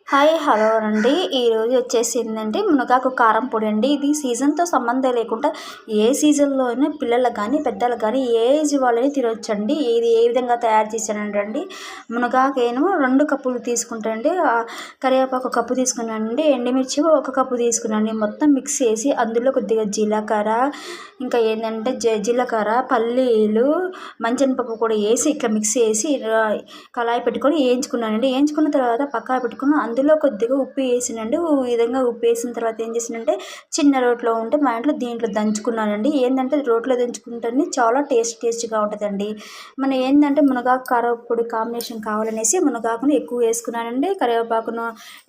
Hi hello అండి. ఈరోజు వచ్చేసి ఏంటంటే మునగాకు కారం పొడి అండి. ఇది సీజన్తో సంబంధం లేకుండా ఏ సీజన్లో అయినా పిల్లలకు కానీ పెద్దలకు కానీ ఏ ఏజ్ వాళ్ళని తినొచ్చండి. ఇది ఏ విధంగా తయారు చేశానంటే మునగాకేను 2 కప్పులు తీసుకుంటానండి. కరివేపాకు 1 కప్పు తీసుకున్నానండి. ఎండుమిర్చి 1 కప్పు తీసుకున్నానండి. మొత్తం మిక్స్ చేసి అందులో కొద్దిగా జీలకర్ర, ఇంకా ఏంటంటే జీలకర్ర, పల్లీలు, మంచెనపప్పు కూడా వేసి ఇట్లా మిక్స్ చేసి కళాయి పెట్టుకొని వేయించుకున్నానండి. వేయించుకున్న తర్వాత పక్కా పెట్టుకుని అందులో కొద్దిగా ఉప్పు వేసినండి. ఈ విధంగా ఉప్పు వేసిన తర్వాత ఏం చేసినంటే చిన్న రోట్లో ఉంటే మా ఇంట్లో దీంట్లో దంచుకున్నానండి. ఏంటంటే రోట్లో దంచుకుంటేనే చాలా టేస్ట్గా ఉంటుందండి. మనం ఏంటంటే మునగాకు కారపొడి కాంబినేషన్ కావాలనేసి మునగాకును ఎక్కువ వేసుకున్నానండి. కరివేపాకును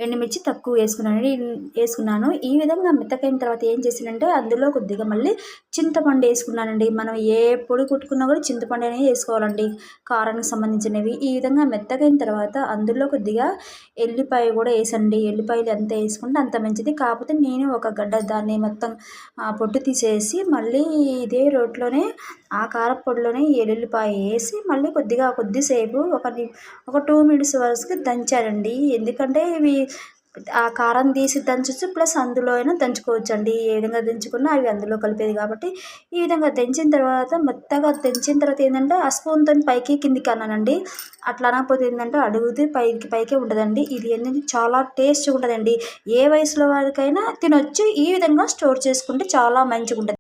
ఎండుమిర్చి తక్కువ వేసుకున్నాను. ఈ విధంగా మెత్తకైన తర్వాత ఏం చేసానంటే అందులో కొద్దిగా మళ్ళీ చింతపండు వేసుకున్నానండి. మనం ఏ పొడి కొట్టుకున్నా కూడా చింతపండు అనేది వేసుకోవాలండి కారానికి సంబంధించినవి. ఈ విధంగా మెత్తకైన తర్వాత అందులో కొద్దిగా ఎల్లిపాయ కూడా వేసండి. ఎల్లిపాయలు ఎంత వేసుకుంటే అంత మంచిది. కాకపోతే నేను ఒక గడ్డ దాన్ని మొత్తం పొట్టు తీసేసి మళ్ళీ ఇదే రోట్లోనే ఆ కారపొడిలోనే ఎల్లుల్లిపాయ వేసి మళ్ళీ కొద్దిసేపు ఒక 2 మినిట్స్ వరకు దంచానండి. ఎందుకంటే ఇవి ఆ కారం తీసి దంచచ్చు, ప్లస్ అందులో అయినా దంచుకోవచ్చండి. ఏ విధంగా దంచుకున్నా అవి అందులో కలిపేది కాబట్టి ఈ విధంగా దంచిన తర్వాత మెత్తగా దంచిన తర్వాత ఏంటంటే ఆ స్పూన్తో పైకి కిందికి అన్నానండి. అట్లా అనకపోతే ఏంటంటే అడుగుతే పైకే ఉంటుందండి. ఇది ఏంటంటే చాలా టేస్ట్గా ఉంటుందండి. ఏ వయసులో వారికైనా తినొచ్చు. ఈ విధంగా స్టోర్ చేసుకుంటే చాలా మంచిగా ఉంటుంది.